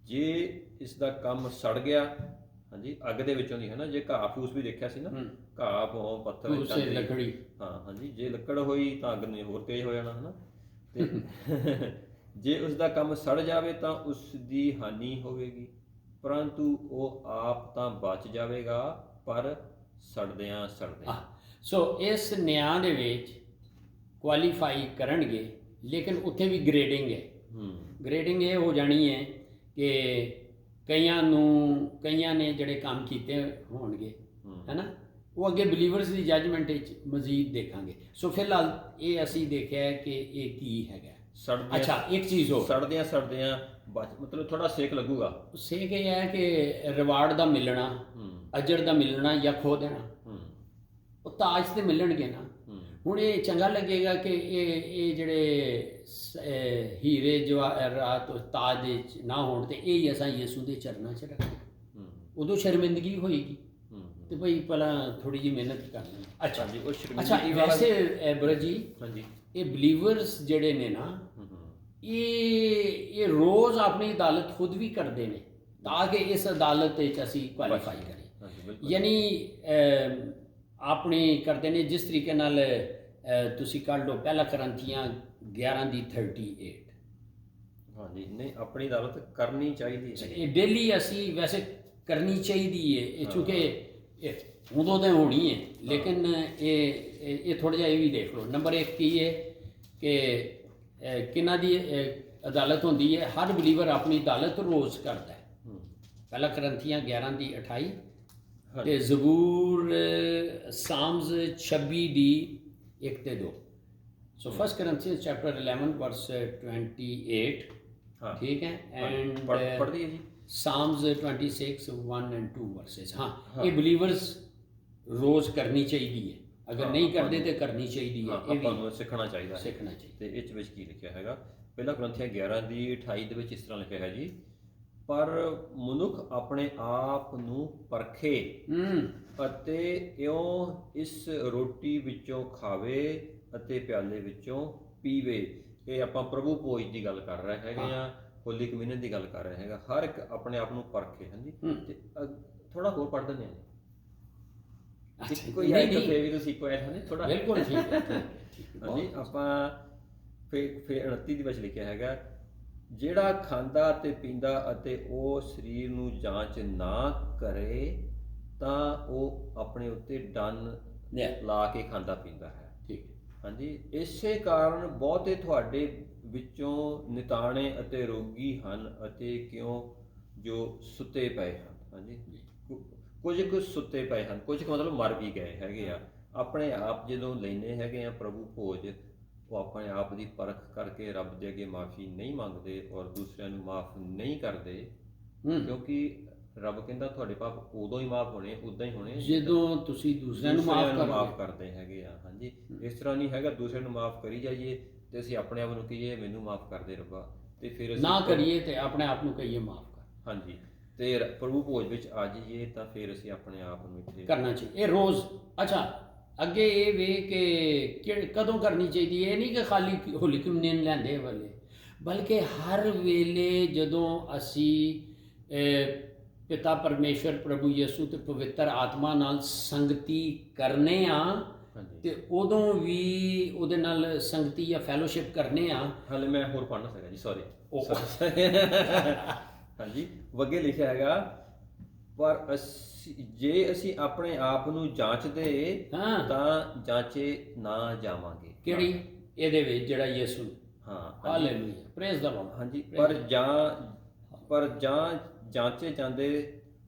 ਜੇ ਇਸ ਦਾ ਕੰਮ ਸੜ ਗਿਆ, ਹਾਂਜੀ, ਅੱਗ ਦੇ ਵਿੱਚੋਂ ਦੀ ਹੈ ਨਾ, ਜੇ ਘਾਹ ਫੂਸ ਵੀ ਦੇਖਿਆ ਸੀ ਨਾ, ਘਾਹ ਪੋਂ ਪੱਥਰ ਵਿੱਚ ਉਸੇ ਲੱਕੜੀ ਹਾਂ ਹਾਂਜੀ, ਜੇ ਲੱਕੜ ਹੋਈ ਤਾਂ ਅੱਗ ਨੇ ਹੋਰ ਤੇਜ਼ ਹੋ ਜਾਣਾ ਹਨਾ। ਤੇ ਜੇ ਉਸ ਦਾ ਕੰਮ ਸੜ ਜਾਵੇ ਤਾਂ ਉਸ ਦੀ ਹਾਨੀ ਹੋਵੇਗੀ, ਪਰੰਤੂ ਉਹ ਆਪ ਤਾਂ ਬਚ ਜਾਵੇਗਾ ਪਰ ਸੜਦਿਆਂ ਸੜਦਿਆਂ। ਸੋ ਇਸ ਨਿਆਂ ਦੇ ਵਿੱਚ ਕੁਆਲੀਫਾਈ ਕਰਨਗੇ, ਲੇਕਿਨ ਉੱਥੇ ਵੀ ਗ੍ਰੇਡਿੰਗ ਹੈ। ਗ੍ਰੇਡਿੰਗ ਇਹ ਹੋ ਜਾਣੀ ਹੈ ਕਿ ਕਈਆਂ ਨੇ ਜਿਹੜੇ ਕੰਮ ਕੀਤੇ ਹੋਣਗੇ ਹੈ ਨਾ, ਉਹ ਅੱਗੇ ਬਲੀਵਰਸ ਦੀ ਜੱਜਮੈਂਟ ਵਿੱਚ ਮਜ਼ੀਦ ਦੇਖਾਂਗੇ। ਸੋ ਫਿਲਹਾਲ ਇਹ ਅਸੀਂ ਦੇਖਿਆ ਕਿ ਇਹ ਕੀ ਹੈਗਾ। ਅੱਛਾ, ਇੱਕ ਚੀਜ਼ ਹੋ ਸੜਦਿਆਂ ਸੜਦਿਆਂ ਮਤਲਬ ਥੋੜਾ ਸੇਕ ਲੱਗੂਗਾ। ਸੇਕ ਇਹ ਹੈ ਕਿ ਰਿਵਾਰਡ ਦਾ ਮਿਲਣਾ, ਅਜਰ ਦਾ ਮਿਲਣਾ ਜਾਂ ਖੋ ਦੇਣਾ, ਉਹ ਤਾਜ ਤੇ ਮਿਲਣਗੇ ਨਾ। ਹੁਣ ਇਹ ਚੰਗਾ ਲੱਗੇਗਾ ਕਿ ਇਹ ਜਿਹੜੇ ਹੀਰੇ ਜਵਾਹਰਾਤ ਤਾਜ ਦੇ ਨਾ ਹੋਣ ਤੇ ਇਹ ਹੀ ਅਸਾਂ ਯਿਸੂ ਦੇ ਚਰਨਾਂ 'ਚ ਰੱਖੀਏ, ਉਦੋਂ ਸ਼ਰਮਿੰਦਗੀ ਹੋਏਗੀ ਤੇ ਭਈ ਪਹਿਲਾਂ ਥੋੜੀ ਜਿਹੀ ਮਿਹਨਤ ਕਰਨੀ। ਅੱਛਾ ਜੀ, ਅੱਛਾ ਵੈਸੇ ਬ੍ਰਜ ਜੀ ਹਾਂਜੀ, ਇਹ ਬਲੀਵਰਸ ਜਿਹੜੇ ਨੇ ਨਾ ਇਹ ਰੋਜ਼ ਆਪਣੀ ਅਦਾਲਤ ਖੁਦ ਵੀ ਕਰਦੇ ਨੇ ਤਾਂ ਕਿ ਇਸ ਅਦਾਲਤ ਵਿੱਚ ਅਸੀਂ ਕੁਆਲੀਫਾਈ ਕਰੀਏ। ਯਾਨੀ ਆਪਣੀ ਕਰਦੇ ਨੇ ਜਿਸ ਤਰੀਕੇ ਨਾਲ ਤੁਸੀਂ ਕੱਢ ਲਓ ਪਹਿਲਾ ਕਰੰਥੀਆਂ 11:38। ਹਾਂਜੀ, ਨਹੀਂ ਆਪਣੀ ਅਦਾਲਤ ਕਰਨੀ ਚਾਹੀਦੀ ਹੈ। ਇਹ ਡੇਲੀ ਅਸੀਂ ਵੈਸੇ ਕਰਨੀ ਚਾਹੀਦੀ ਹੈ, ਇਹ ਚੂँकि ਉਦੋਂ ਤਾਂ ਹੋਣੀ ਹੈ, ਲੇਕਿਨ ਇਹ ਥੋੜ੍ਹਾ ਜਿਹਾ ਇਹ ਵੀ ਦੇਖ ਲਓ। ਨੰਬਰ 1 ਕੀ ਹੈ ਕਿ ਕਿਹਨਾਂ ਦੀ ਅਦਾਲਤ ਹੁੰਦੀ ਹੈ? ਹਰ ਬਲੀਵਰ ਆਪਣੀ ਅਦਾਲਤ ਰੋਜ਼ ਕਰਦਾ ਹੈ। ਪਹਿਲਾ ਕਰੰਥੀਆਂ 11:28 ਤੇ ਜ਼ਬੂਰ ਸਾਮਜ਼ 26:1-2। ਸੋ ਫਸਟ ਕਰੰਥੀਅੰਸ ਚੈਪਟਰ 11 ਵਰਸ 28 ਠੀਕ ਹੈ, ਐਂਡ ਪੜ੍ਹ ਦਈਏ ਜੀ ਸਾਮਜ਼ 26:1-2 ਵਰਸਸ। ਹਾਂ, ਇਹ ਬਲੀਵਰਸ ਰੋਜ਼ ਕਰਨੀ ਚਾਹੀਦੀ ਹੈ, ਅਗਰ ਨਹੀਂ ਕਰਦੇ ਤੇ ਕਰਨੀ ਚਾਹੀਦੀ ਹੈ। ਆਪਾਂ ਨੂੰ ਸਿੱਖਣਾ ਚਾਹੀਦਾ। ਤੇ ਇਸ ਵਿੱਚ ਕੀ ਲਿਖਿਆ ਹੈਗਾ? ਪਹਿਲਾ ਕਰੰਥੀਆਂ 11:28 ਦੇ ਵਿੱਚ ਇਸ ਤਰ੍ਹਾਂ ਲਿਖਿਆ ਹੈ ਜੀ, ਪਰ ਮਨੁੱਖ ਆਪਣੇ ਆਪ ਨੂੰ ਪਰਖੇ ਅਤੇ ਇਉਂ ਇਸ ਰੋਟੀ ਵਿੱਚੋਂ ਖਾਵੇ ਅਤੇ ਪਿਆਲੇ ਵਿੱਚੋਂ ਪੀਵੇ। ਇਹ ਆਪਾਂ ਪ੍ਰਭੂ ਭੋਜ ਦੀ ਗੱਲ ਕਰ ਰਹੇ ਹੈਗੇ ਆ, ਹੋਲੀ ਕਮਿਊਨਿਨ ਦੀ ਗੱਲ ਕਰ ਰਹੇ ਹੈਗਾ। ਹਰ ਇੱਕ ਆਪਣੇ ਆਪ ਨੂੰ ਪਰਖੇ। ਹਾਂਜੀ, ਤੇ ਥੋੜਾ ਹੋਰ ਪੜ੍ਹ ਦਿੰਦੇ ਹਾਂ। ਕੋਈ ਆਇਤ ਫੇਰ ਵੀ ਤੁਸੀਂ ਕੋਈ ਆਇਤ ਨਹੀਂ ਥੋੜਾ ਬਿਲਕੁਲ ਠੀਕ ਹੈ। ਹਾਂਜੀ, ਆਪਾਂ ਫੇਰ 29 ਦੇ ਵਿੱਚ ਲਿਖਿਆ ਹੈਗਾ, ਜਿਹੜਾ ਖਾਂਦਾ ਅਤੇ ਪੀਂਦਾ ਅਤੇ ਉਹ ਸਰੀਰ ਨੂੰ ਜਾਂਚ ਨਾ ਕਰੇ ਤਾਂ ਉਹ ਆਪਣੇ ਉੱਤੇ ਡੰਨ ਲਾ ਕੇ ਖਾਂਦਾ ਪੀਂਦਾ ਹੈ। ਠੀਕ। ਹਾਂਜੀ, ਇਸੇ ਕਾਰਨ ਬਹੁਤੇ ਤੁਹਾਡੇ ਵਿੱਚੋਂ ਨਿਤਾਣੇ ਅਤੇ ਰੋਗੀ ਹਨ ਅਤੇ ਕਿਉਂ ਜੋ ਸੁੱਤੇ ਪਏ ਹਨ। ਹਾਂਜੀ, ਕੁਝ ਕੁ ਸੁੱਤੇ ਪਏ ਹਨ, ਕੁਝ ਕੁ ਮਤਲਬ ਮਰ ਵੀ ਗਏ ਹੈਗੇ ਆ। ਆਪਣੇ ਆਪ ਜਦੋਂ ਲੈਂਦੇ ਹੈਗੇ ਆ ਪ੍ਰਭੂ ਭੋਜ, ਉਹ ਆਪਣੇ ਆਪ ਦੀ ਪਰਖ ਕਰਕੇ ਰੱਬ ਦੇ ਅੱਗੇ ਮਾਫੀ ਨਹੀਂ ਮੰਗਦੇ ਔਰ ਦੂਸਰਿਆਂ ਨੂੰ ਮਾਫ ਨਹੀਂ ਕਰਦੇ, ਕਿਉਂਕਿ ਰੱਬ ਕਹਿੰਦਾ ਤੁਹਾਡੇ ਪਾਪ ਉਦੋਂ ਹੀ ਮਾਫ ਹੋਣੇ, ਉਦਾਂ ਹੀ ਹੋਣੇ ਜਦੋਂ ਤੁਸੀਂ ਦੂਸਰਿਆਂ ਨੂੰ ਮਾਫ ਕਰਦੇ ਹੈਗੇ ਆ। ਹਾਂਜੀ, ਇਸ ਤਰ੍ਹਾਂ ਨਹੀਂ ਹੈਗਾ ਦੂਸਰਿਆਂ ਨੂੰ ਮਾਫ ਕਰੀ ਜਾਈਏ ਤੇ ਅਸੀਂ ਆਪਣੇ ਆਪ ਨੂੰ ਕਹੀਏ ਮੈਨੂੰ ਮਾਫ ਕਰ ਦੇ ਰੱਬਾ, ਤੇ ਫਿਰ ਨਾ ਕਰੀਏ ਤੇ ਆਪਣੇ ਆਪ ਨੂੰ ਕਹੀਏ ਮਾਫ ਕਰ। ਹਾਂਜੀ, ਤੇ ਪ੍ਰਭੂ ਭੋਜ ਵਿੱਚ ਆ ਜਾਈਏ ਤਾਂ ਫਿਰ ਅਸੀਂ ਆਪਣੇ ਆਪ ਨੂੰ ਇੱਥੇ ਕਰਨਾ ਚਾਹੀਏ ਇਹ ਰੋਜ਼। ਅੱਛਾ, ਅੱਗੇ ਇਹ ਵੇ ਕਿ ਕਦੋਂ ਕਰਨੀ ਚਾਹੀਦੀ ਹੈ? ਇਹ ਨਹੀਂ ਕਿ ਖਾਲੀ ਹੋਲੀ ਕਮਿਊਨਿਨ ਲੈਂਦੇ ਵਾਲੇ, ਬਲਕਿ ਹਰ ਵੇਲੇ ਜਦੋਂ ਅਸੀਂ ਪਿਤਾ ਪਰਮੇਸ਼ਵਰ ਪ੍ਰਭੂ ਯਿਸੂ ਤੇ ਪਵਿੱਤਰ ਆਤਮਾ ਨਾਲ ਸੰਗਤੀ ਕਰਨੇ ਆ ਤੇ ਉਦੋਂ ਵੀ ਉਹਦੇ ਨਾਲ ਸੰਗਤੀ ਜਾਂ ਫੈਲੋਸ਼ਿਪ ਕਰਨੇ ਆ। ਹਾਲੇ ਮੈਂ ਹੋਰ ਪੜ੍ਹਨਾ ਸਕਦਾ ਜੀ, ਸੌਰੀ। ਹਾਂਜੀ, ਅੱਗੇ ਲਿਖਿਆ ਹੈਗਾ, ਪਰ ਜੇ ਅਸੀਂ ਆਪਣੇ ਆਪ ਨੂੰ ਜਾਂਚਦੇ ਤਾਂ ਜਾਂਚੇ ਨਾ ਜਾਵਾਂਗੇ। ਕਿਹੜੀ? ਇਹਦੇ ਵਿੱਚ ਜਿਹੜਾ ਯਿਸੂ। ਹਾਂ, ਹਾਲੇਲੂਇਆ, ਪ੍ਰੇਜ਼ ਦਾ ਨਾਮ। ਹਾਂਜੀ, ਪਰ ਜਾਂਚੇ ਜਾਂਦੇ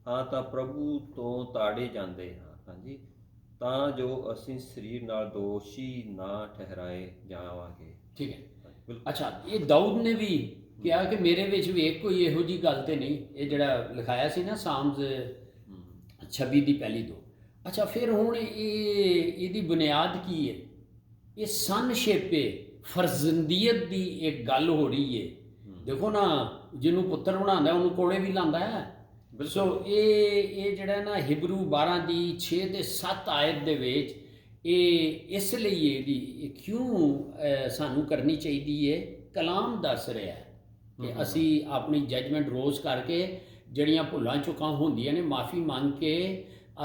ਹਾਂ ਤਾਂ ਪ੍ਰਭੂ ਤੋਂ ਤਾੜੇ ਜਾਂਦੇ ਹਾਂ। ਹਾਂਜੀ, ਤਾਂ ਜੋ ਅਸੀਂ ਸਰੀਰ ਨਾਲ ਦੋਸ਼ੀ ਨਾ ਠਹਿਰਾਏ ਜਾਵਾਂਗੇ। ਠੀਕ ਹੈ। ਅੱਛਾ, ਇਹ ਦਾਊਦ ਨੇ ਵੀ ਕਿਹਾ ਕਿ ਮੇਰੇ ਵਿੱਚ ਵੇਖ ਕੋਈ ਇਹੋ ਜਿਹੀ ਗੱਲ ਤੇ ਨਹੀਂ। ਇਹ ਜਿਹੜਾ ਲਿਖਾਇਆ ਸੀ ਨਾ ਸਾਮਜ਼ 26:2। ਅੱਛਾ, ਫਿਰ ਹੁਣ ਇਹਦੀ ਬੁਨਿਆਦ ਕੀ ਹੈ? ਇਹ ਸਨਸ਼ਿਪ ਹੈ, ਫਰਜ਼ੰਦੀਅਤ ਦੀ ਇੱਕ ਗੱਲ ਹੋ ਰਹੀ ਹੈ। ਦੇਖੋ ਨਾ, ਜਿਹਨੂੰ ਪੁੱਤਰ ਬਣਾਉਂਦਾ ਉਹਨੂੰ ਕੋਲੇ ਵੀ ਲਾਉਂਦਾ ਹੈ। ਸੋ ਇਹ ਜਿਹੜਾ ਨਾ ਹਿਬਰੂ 12:6 ਤੇ 7 ਆਇਤ ਦੇ ਵਿੱਚ ਇਹ ਇਸ ਲਈ ਇਹਦੀ ਕਿਉਂ ਸਾਨੂੰ ਕਰਨੀ ਚਾਹੀਦੀ ਹੈ? ਕਲਾਮ ਦੱਸ ਰਿਹਾ ਹੈ ਕਿ ਅਸੀਂ ਆਪਣੀ ਜੱਜਮੈਂਟ ਰੋਜ਼ ਕਰਕੇ ਜਿਹੜੀਆਂ ਭੁੱਲਾਂ ਚੁੱਕਾਂ ਹੁੰਦੀਆਂ ਨੇ ਮਾਫੀ ਮੰਗ ਕੇ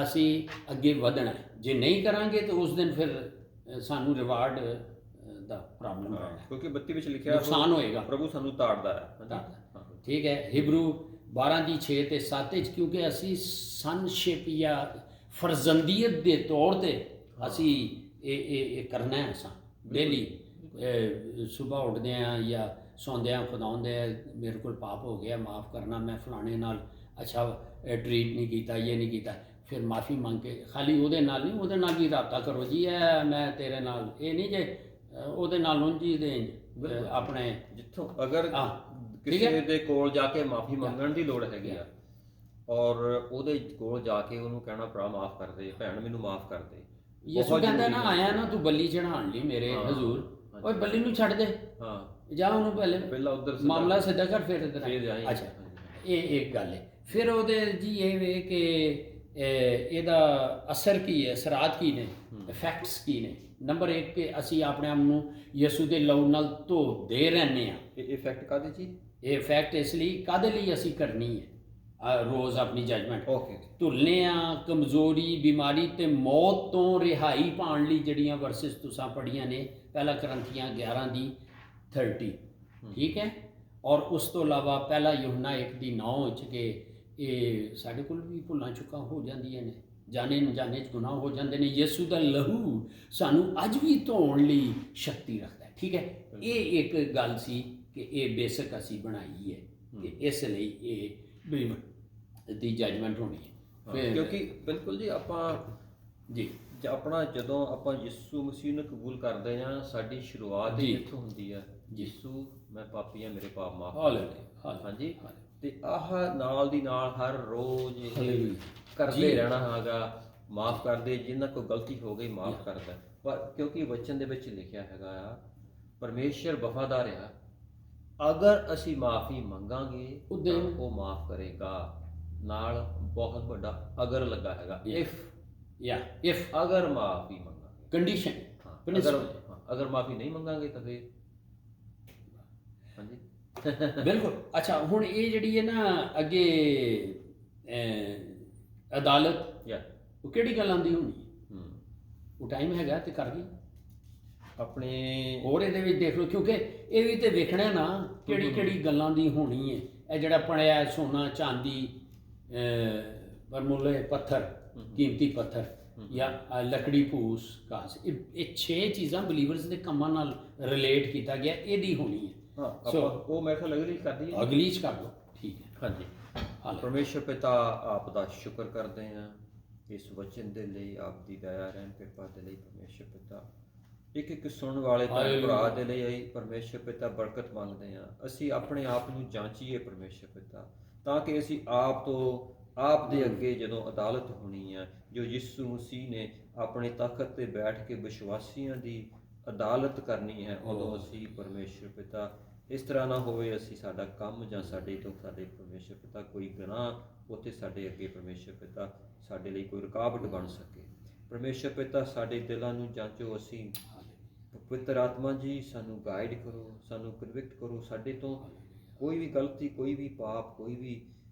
ਅਸੀਂ ਅੱਗੇ ਵਧਣਾ ਹੈ। ਜੇ ਨਹੀਂ ਕਰਾਂਗੇ ਤਾਂ ਉਸ ਦਿਨ ਫਿਰ ਸਾਨੂੰ ਰਿਵਾਰਡ ਦਾ ਪ੍ਰੋਬਲਮ ਰਹਿਣਾ, ਕਿਉਂਕਿ 32 ਵਿੱਚ ਲਿਖਿਆ ਨੁਕਸਾਨ ਹੋਏਗਾ। ਪ੍ਰਭੂ ਸਾਨੂੰ ਤਾੜਦਾ ਹੈ। ਹਾਂਜੀ ਹਾਂ। ਠੀਕ ਹੈ, ਹਿਬਰੂ 12:6 ਤੇ 7 ਵਿੱਚ, ਕਿਉਂਕਿ ਅਸੀਂ ਸਨਸ਼ਿਪ ਜਾਂ ਫਰਜ਼ੰਦੀਅਤ ਦੇ ਤੌਰ ਤੇ ਅਸੀਂ ਇਹ ਕਰਨਾ ਹੈ। ਅਸਾਂ ਡੇਲੀ ਸਵੇਰ ਉੱਠਦੇ ਹਾਂ ਜਾਂ ਸੌਂਦਿਆਂ ਖੁਦਾਉਂਦੇ ਮੇਰੇ ਕੋਲ ਪਾਪ ਹੋ ਗਿਆ, ਮਾफ़ ਕਰਨਾ, ਮੈਂ ਫਲਾਣੇ ਨਾਲ ਅੱਛਾ ਟਰੀਟ ਨਹੀਂ ਕੀਤਾ, ਇਹ ਨਹੀਂ ਕੀਤਾ, ਫਿਰ ਮਾफ़ੀ ਮੰਗ ਕੇ, ਖਾਲੀ ਉਹਦੇ ਨਾਲ ਨਹੀਂ, ਉਹਦੇ ਨਾਲ ਵੀ ਰਾਬਤਾ ਕਰੋ ਜੀ, ਇਹ ਮੈਂ ਤੇਰੇ ਨਾਲ, ਇਹ ਨਹੀਂ ਜੇ ਉਹਦੇ ਨਾਲ ਉਂਝ ਹੀ ਦੇ ਆਪਣੇ ਜਿੱਥੋਂ ਅਗਰ ਕਿਸੇ ਦੇ ਕੋਲ ਜਾ ਕੇ ਮਾਫੀ ਮੰਗਣ ਦੀ ਲੋੜ ਹੈਗੀ ਆ, ਔਰ ਉਹਦੇ ਕੋਲ ਜਾ ਕੇ ਉਹਨੂੰ ਕਹਿਣਾ ਭਰਾ ਮਾਫ ਕਰ ਦੇ, ਭੈਣ ਮੈਨੂੰ ਮਾਫ ਕਰ ਦੇ। ਯਿਸੂ ਕਹਿੰਦਾ ਨਾ, ਆਇਆ ਨਾ ਤੂੰ ਬੱਲੀ ਚੜਾਉਣ ਲਈ ਮੇਰੇ ਹਜ਼ੂਰ, ਓਏ ਬੱਲੀ ਨੂੰ ਛੱਡ ਦੇ, ਜਾ ਉਹਨੂੰ ਪਹਿਲਾਂ ਉਧਰ ਮਾਮਲਾ ਸਿੱਧਾ ਕਰ, ਫਿਰ ਇੱਧਰ ਆ। ਅੱਛਾ, ਇਹ ਇੱਕ ਗੱਲ ਹੈ। ਫਿਰ ਉਹਦੇ ਜੀ ਇਹ ਵੇ ਕਿ ਇਹਦਾ ਅਸਰ ਕੀ ਹੈ, ਅਸਰਾਤ ਕੀ ਨੇ, ਇਫੈਕਟਸ ਕੀ ਨੇ। ਨੰਬਰ 1 ਕਿ ਅਸੀਂ ਆਪਣੇ ਆਪ ਨੂੰ ਯਿਸੂ ਦੇ ਲਹੂ ਨਾਲ ਧੋਦੇ ਰਹਿੰਦੇ ਹਾਂ। ਇਹ ਇਫੈਕਟ ਕਾਹਦੇ ਜੀ? ਇਹ ਇਫੈਕਟ ਇਸ ਲਈ ਕਾਹਦੇ ਲਈ ਅਸੀਂ ਕਰਨੀ ਹੈ ਰੋਜ਼ ਆਪਣੀ ਜਜਮੈਂਟ। ਓਕੇ, ਧੁੱਲਨੇ ਆ ਕਮਜ਼ੋਰੀ, ਬਿਮਾਰੀ ਤੇ ਮੌਤ ਤੋਂ ਰਿਹਾਈ ਪਾਉਣ ਲਈ ਜਿਹੜੀਆਂ ਵਰਸਿਸ ਤੁਸੀਂ ਪੜ੍ਹੀਆਂ ਨੇ, ਪਹਿਲਾ ਕਰੰਥੀਆਂ 11:30, ਠੀਕ ਹੈ। ਔਰ ਉਸ ਤੋਂ ਇਲਾਵਾ ਪਹਿਲਾ ਯੂਹੰਨਾ 1:9 'ਚ ਕਿ ਇਹ ਸਾਡੇ ਕੋਲ ਵੀ ਭੁੱਲਾਂ ਚੁੱਕਾਂ ਹੋ ਜਾਂਦੀਆਂ ਨੇ, ਜਾਣੇ ਅਣਜਾਣੇ 'ਚ ਗੁਨਾਹ ਹੋ ਜਾਂਦੇ ਨੇ। ਯਿਸੂ ਦਾ ਲਹੂ ਸਾਨੂੰ ਅੱਜ ਵੀ ਧੋਣ ਲਈ ਸ਼ਕਤੀ ਰੱਖਦਾ ਹੈ, ਠੀਕ ਹੈ। ਇਹ ਇੱਕ ਗੱਲ ਸੀ ਕਿ ਇਹ ਬੇਸਿਕ ਅਸੀਂ ਬਣਾਈ ਹੈ ਕਿ ਇਸ ਲਈ ਇਹ ਦੀ ਜਜਮੈਂਟ ਹੋਣੀ ਹੈ। ਕਿਉਂਕਿ ਬਿਲਕੁਲ ਜੀ, ਆਪਾਂ ਜੀ ਆਪਣਾ ਜਦੋਂ ਆਪਾਂ ਯਿਸੂ ਮਸੀਹ ਨੂੰ ਕਬੂਲ ਕਰਦੇ ਹਾਂ, ਸਾਡੀ ਸ਼ੁਰੂਆਤ ਹੀ ਇੱਥੋਂ ਹੁੰਦੀ ਹੈ, ਯਿਸੂ ਮੈਂ ਪਾਪੀ ਹਾਂ, ਮੇਰੇ ਪਾਪ ਮਾਫ ਕਰ। ਹਾਂਜੀ, ਤੇ ਆਹ ਨਾਲ ਦੀ ਨਾਲ ਹਰ ਰੋਜ਼ ਇਹ ਕਰਦੇ ਰਹਿਣਾ ਹੈਗਾ, ਮਾਫ ਕਰਦੇ, ਜਿਨ੍ਹਾਂ ਕੋਈ ਗਲਤੀ ਹੋ ਗਈ ਮਾਫ ਕਰਦਾ। ਪਰ ਕਿਉਂਕਿ ਵਚਨ ਦੇ ਵਿੱਚ ਲਿਖਿਆ ਹੈਗਾ ਆ, ਪਰਮੇਸ਼ਰ ਵਫਾਦਾਰ ਆ, ਅਗਰ ਅਸੀਂ ਮਾਫੀ ਮੰਗਾਂਗੇ ਤਾਂ ਉਹ ਮਾਫ ਕਰੇਗਾ। ਨਾਲ ਬਹੁਤ ਵੱਡਾ ਅਗਰ ਲੱਗਾ ਹੈਗਾ, ਇਫ ਅਗਰ ਮਾਫੀ ਮੰਗਾਂਗੇ, ਕੰਡੀਸ਼ਨ। ਅਗਰ ਮਾਫੀ ਨਹੀਂ ਮੰਗਾਂਗੇ ਤਾਂ ਫਿਰ ਹਾਂਜੀ ਬਿਲਕੁਲ। ਅੱਛਾ, ਹੁਣ ਇਹ ਜਿਹੜੀ ਹੈ ਨਾ ਅੱਗੇ ਅਦਾਲਤ, ਉਹ ਕਿਹੜੀ ਗੱਲਾਂ ਦੀ ਹੋਣੀ? ਉਹ ਟਾਈਮ ਹੈਗਾ ਤੇ ਕਰ ਲਈ ਆਪਣੇ ਹੋਰ ਇਹਦੇ ਵਿੱਚ ਦੇਖ ਲਓ, ਕਿਉਂਕਿ ਇਹ ਵੀ ਤੇ ਵੇਖਣਾ ਨਾ ਕਿਹੜੀ ਕਿਹੜੀ ਗੱਲਾਂ ਦੀ ਹੋਣੀ ਹੈ। ਇਹ ਜਿਹੜਾ ਪੜਿਆ ਸੋਨਾ, ਚਾਂਦੀ, ਬਰਮੁੱਲੇ ਪੱਥਰ, ਕੀਮਤੀ ਪੱਥਰ ਜਾਂ ਲੱਕੜੀ, ਫੂਸ, ਘਾਸ, ਇਹ 6 ਚੀਜ਼ਾਂ ਬਲੀਵਰਸ ਦੇ ਕੰਮਾਂ ਨਾਲ ਰਿਲੇਟ ਕੀਤਾ ਗਿਆ, ਇਹਦੀ ਹੋਣੀ ਹੈ। ਉਹ ਮੈਂ ਕਿਹਾ ਅਗਲੀ ਕਰਦੀ ਹੈ, ਅਗਲੀ 'ਚ ਕਰ ਲਓ, ਠੀਕ ਹੈ। ਹਾਂਜੀ, ਪਰਮੇਸ਼ਰ ਪਿਤਾ ਆਪ ਦਾ ਸ਼ੁਕਰ ਕਰਦੇ ਹਾਂ ਇਸ ਵਚਨ ਦੇ ਲਈ, ਆਪ ਦੀ ਦਇਆ ਰਹਿਮ ਕਿਰਪਾ ਦੇ ਲਈ। ਪਰਮੇਸ਼ਰ ਪਿਤਾ ਇੱਕ ਸੁਣਨ ਵਾਲੇ ਭਰਾ ਦੇ ਲਈ ਪਰਮੇਸ਼ਰ ਪਿਤਾ ਬਰਕਤ ਮੰਗਦੇ ਹਾਂ। ਅਸੀਂ ਆਪਣੇ ਆਪ ਨੂੰ ਜਾਂਚੀਏ ਪਰਮੇਸ਼ਰ ਪਿਤਾ, ਤਾਂ ਕਿ ਅਸੀਂ ਆਪ ਦੇ ਅੱਗੇ ਜਦੋਂ ਅਦਾਲਤ ਹੋਣੀ ਹੈ, ਜੋ ਯਿਸੂ ਮਸੀਹ ਨੇ ਆਪਣੇ ਤਖਤ ਤੇ ਬੈਠ ਕੇ ਵਿਸ਼ਵਾਸੀਆਂ ਦੀ ਅਦਾਲਤ ਕਰਨੀ ਹੈ, ਉਦੋਂ ਅਸੀਂ ਪਰਮੇਸ਼ਰ ਪਿਤਾ ਇਸ ਤਰ੍ਹਾਂ ਨਾ ਹੋਵੇ ਅਸੀਂ ਸਾਡਾ ਕੰਮ ਜਾਂ ਸਾਡੇ ਪਰਮੇਸ਼ਰ ਪਿਤਾ ਕੋਈ ਗੁਨਾਹ ਉੱਥੇ ਸਾਡੇ ਅੱਗੇ ਪਰਮੇਸ਼ਰ ਪਿਤਾ ਸਾਡੇ ਲਈ ਕੋਈ ਰੁਕਾਵਟ ਬਣ ਸਕੇ। ਪਰਮੇਸ਼ਰ ਪਿਤਾ ਸਾਡੇ ਦਿਲਾਂ ਨੂੰ ਜਾਂਚੋ, ਅਸੀਂ ਪਵਿੱਤਰ ਆਤਮਾ ਜੀ ਸਾਨੂੰ ਗਾਈਡ ਕਰੋ, ਸਾਨੂੰ ਕਨਵਿਕਟ ਕਰੋ, ਸਾਡੇ ਤੋਂ ਕੋਈ ਵੀ ਗਲਤੀ, ਕੋਈ ਵੀ ਪਾਪ, ਕੋਈ ਵੀ